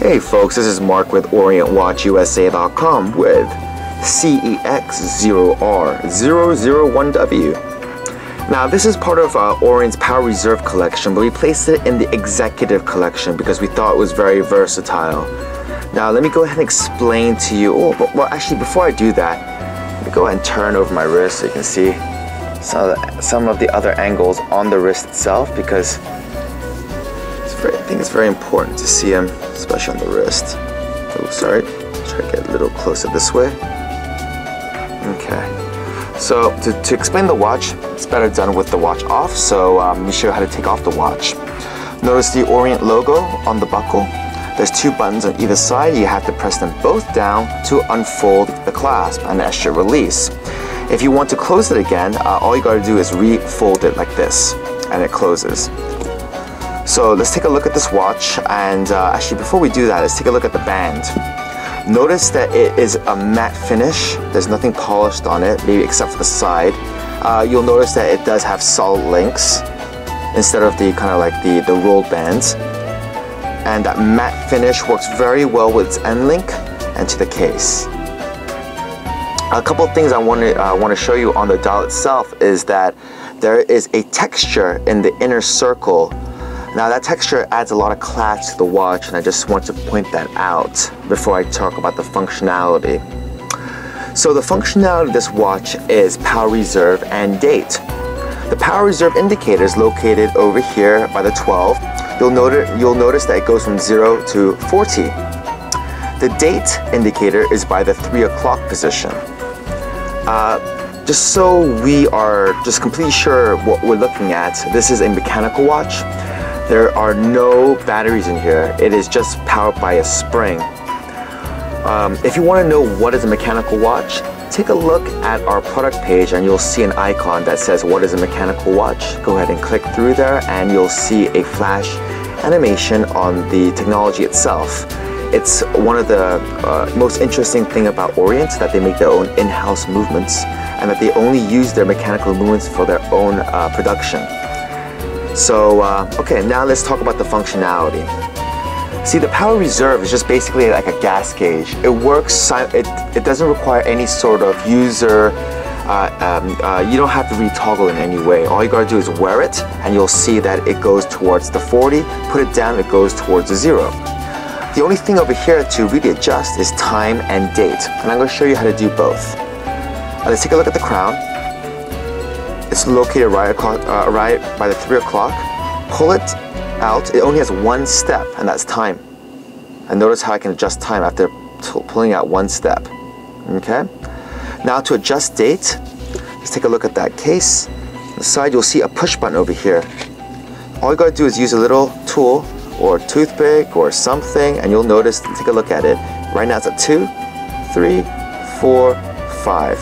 Hey folks, this is Mark with OrientWatchUSA.com with CEX0R001W. Now this is part of Orient's Power Reserve collection, but we placed it in the Executive collection because we thought it was very versatile. Now let me go ahead and explain to you, well actually before I do that, let me go ahead and turn over my wrist so you can see some of the other angles on the wrist itself, because I think it's very important to see them, especially on the wrist. Oh, sorry. Try to get a little closer this way. Okay. So to explain the watch, it's better done with the watch off. So let me show you how to take off the watch. Notice the Orient logo on the buckle. There's two buttons on either side. You have to press them both down to unfold the clasp, and that should release. If you want to close it again, all you got to do is refold it like this, and it closes. So let's take a look at this watch, and actually before we do that, let's take a look at the band. Notice that it is a matte finish. There's nothing polished on it, maybe except for the side. You'll notice that it does have solid links instead of the kind of like the rolled bands. And that matte finish works very well with its end link and to the case. A couple of things I want to show you on the dial itself is that there is a texture in the inner circle. Now that texture adds a lot of class to the watch, and I just want to point that out before I talk about the functionality. So the functionality of this watch is power reserve and date. The power reserve indicator is located over here by the 12. You'll notice that it goes from 0 to 40. The date indicator is by the 3 o'clock position. Just so we are just completely sure what we're looking at, this is a mechanical watch. There are no batteries in here. It is just powered by a spring. If you want to know what is a mechanical watch, take a look at our product page and you'll see an icon that says what is a mechanical watch. Go ahead and click through there and you'll see a flash animation on the technology itself. It's one of the most interesting thing about Orient, that they make their own in-house movements and that they only use their mechanical movements for their own production. So, okay, now let's talk about the functionality. See, the power reserve is just basically like a gas gauge. It works, it doesn't require any sort of user, you don't have to retoggle in any way. All you gotta do is wear it, and you'll see that it goes towards the 40, put it down, it goes towards the 0. The only thing over here to really adjust is time and date, and I'm gonna show you how to do both. Let's take a look at the crown. It's located right by the 3 o'clock. Pull it out. It only has one step, and that's time. And notice how I can adjust time after pulling out one step. Okay? Now to adjust date, let's take a look at that case. On the side, you'll see a push button over here. All you gotta do is use a little tool or toothpick or something, and you'll notice, take a look at it. Right now it's at 2, 3, 4, 5.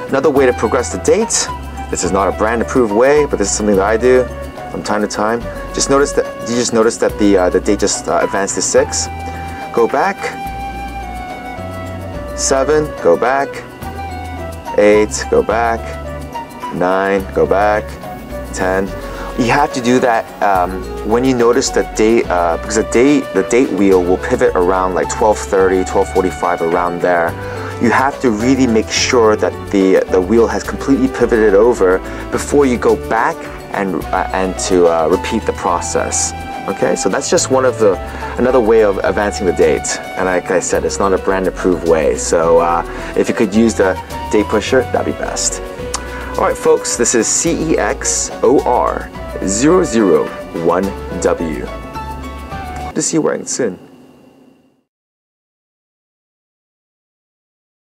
Another way to progress the date. This is not a brand approved way, but this is something that I do from time to time. Just notice that the date just advanced to 6. Go back. 7. Go back. 8. Go back. 9. Go back. 10. You have to do that when you notice the date, because the date wheel will pivot around like 12:30, 12:45, around there. You have to really make sure that the wheel has completely pivoted over before you go back and to repeat the process. Okay, so that's just another way of advancing the date. And like I said, it's not a brand approved way. So if you could use the date pusher, that'd be best. All right, folks, this is CEX0R001W. Hope to see you wearing it soon.